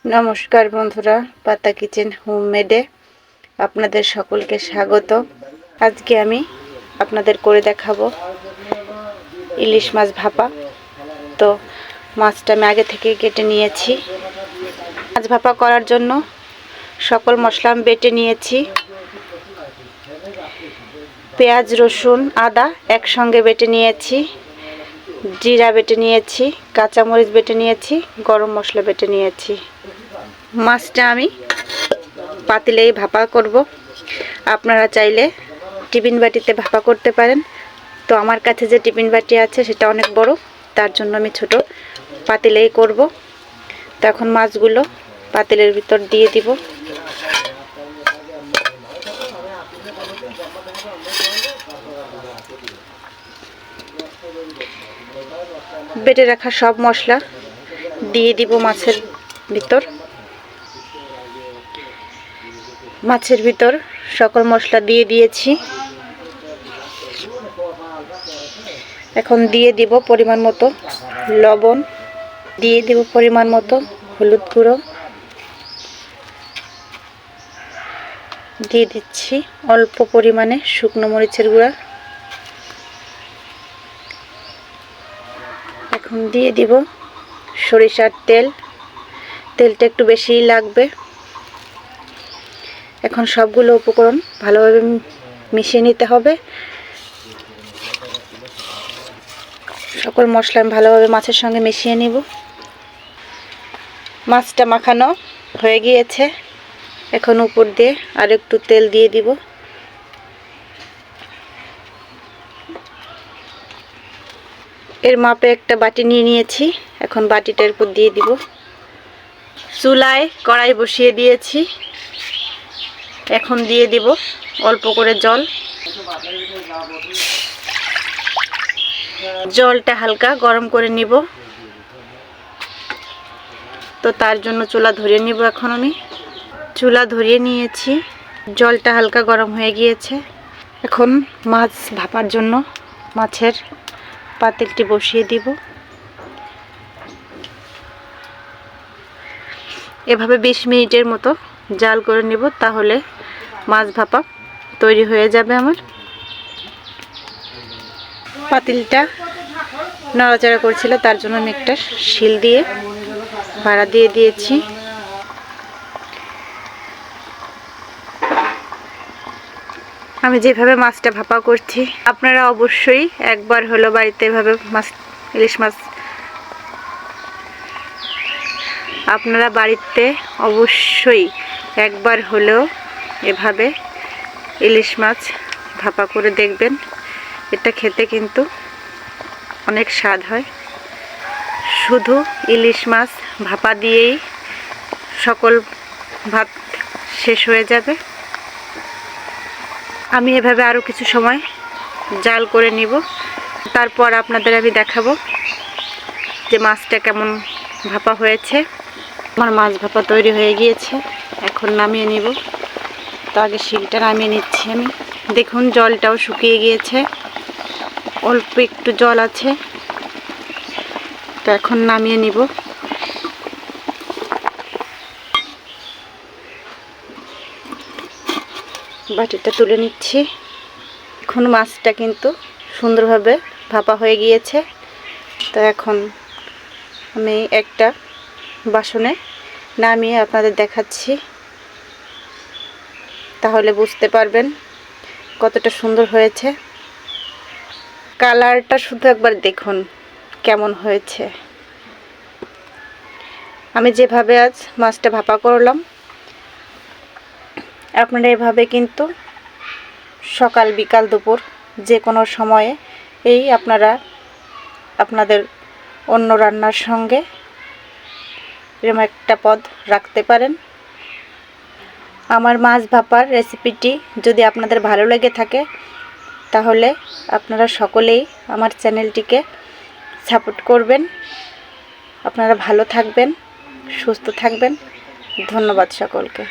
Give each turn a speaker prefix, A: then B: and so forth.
A: নমস্কার বন্ধুরা, পাতা কিচেন হোমমেডে আপনাদের সকলকে স্বাগত। আজকে আমি আপনাদের করে দেখাবো ইলিশ মাছ ভাপা। তো মাছটা আমি আগে থেকে কেটে নিয়েছি। মাছ ভাপা করার জন্য সকল মশলা আমি বেটে নিয়েছি। পেঁয়াজ, রসুন, আদা একসঙ্গে বেটে নিয়েছি, জিরা বেটে নিয়েছি, কাঁচামরিচ বেটে নিয়েছি, গরম মশলা বেটে নিয়েছি। মাছটা আমি পাতিলেই ভাপা করব। আপনারা চাইলে টিফিন বাটিতে ভাপা করতে পারেন। তো আমার কাছে যে টিফিন বাটি আছে সেটা অনেক বড়, তার জন্য আমি ছোট পাতিলেই করব। তো এখন মাছগুলো পাতিলের ভিতর দিয়ে দিব। বেটে রাখা সব মশলা দিয়ে দিব মাছের ভিতর। মাছের ভিতর সকল মশলা দিয়ে দিয়েছি। এখন দিয়ে দিব পরিমাণ মতো লবণ, দিয়ে দিব পরিমাণ মতো হলুদ গুঁড়ো, দিয়ে দিচ্ছি অল্প পরিমাণে শুকনো মরিচের গুঁড়া। এখন দিয়ে দিব সরিষার তেল। তেলটা একটু বেশিই লাগবে। এখন সবগুলো উপকরণ ভালোভাবে মিশিয়ে নিতে হবে। সকল মশলা আমি ভালোভাবে মাছের সঙ্গে মিশিয়ে নিব। মাছটা মাখানো হয়ে গিয়েছে। এখন উপর দিয়ে আর একটু তেল দিয়ে দিব। এর মাপে একটা বাটি নিয়ে নিয়েছি। এখন বাটিটার উপর দিয়ে দিব। চুলায় কড়াই বসিয়ে দিয়েছি। এখন দিয়ে দিব অল্প করে জল। জলটা হালকা গরম করে নিব। তো তার জন্য চুলা ধরিয়ে নিব। এখন আমি চুলা ধরিয়ে নিয়েছি। জলটা হালকা গরম হয়ে গিয়েছে। এখন মাছ ভাপার জন্য মাছের পাতিলটি বসিয়ে দিব। এভাবে 20 মিনিটের মতো জাল করে নেব, তাহলে মাছ ভাপা তৈরি হয়ে যাবে আমার। পাতিলটা নড়াচড়া করছিল, তার জন্য আমি একটা শিল দিয়ে ভাড়া দিয়ে দিয়েছি। আমি যেভাবে মাছটা ভাপা করছি, আপনারা অবশ্যই একবার হলো বাড়িতে এভাবে ইলিশ মাছ আপনারা বাড়িতে অবশ্যই একবার হলেও এভাবে ইলিশ মাছ ভাপা করে দেখবেন। এটা খেতে কিন্তু অনেক স্বাদ হয়। শুধু ইলিশ মাছ ভাপা দিয়েই সকল ভাত শেষ হয়ে যাবে। আমি এভাবে আরও কিছু সময় জাল করে নিব। তারপর আপনাদের আমি দেখাবো যে মাছটা কেমন ভাপা হয়েছে। আমার মাছ ভাপা তৈরি হয়ে গিয়েছে। এখন নামিয়ে নিব। তো আগে শিলটা নামিয়ে নিচ্ছি আমি। দেখুন জলটাও শুকিয়ে গিয়েছে, অল্প একটু জল আছে। তো এখন নামিয়ে নিব। বাটিটা তুলে নিচ্ছি। এখন মাছটা কিন্তু সুন্দরভাবে ভাপা হয়ে গিয়েছে। তো এখন আমি একটা বাসনে নামিয়ে আপনাদের দেখাচ্ছি, তাহলে বুঝতে পারবেন কতটা সুন্দর হয়েছে। কালারটা শুধু একবার দেখুন কেমন হয়েছে। আমি যেভাবে আজ মাছটা ভাপা করলাম, আপনারা এভাবে কিন্তু সকাল বিকাল দুপুর যে কোনো সময়ে আপনারা আপনাদের অন্য রান্নার সঙ্গে এরকম একটা পদ রাখতে পারেন। আমার মাছ ভাপার রেসিপিটি যদি আপনাদের ভালো লেগে থাকে, তাহলে আপনারা সকলেই আমার চ্যানেলটিকে সাপোর্ট করবেন। আপনারা ভালো থাকবেন, সুস্থ থাকবেন। ধন্যবাদ সকলকে।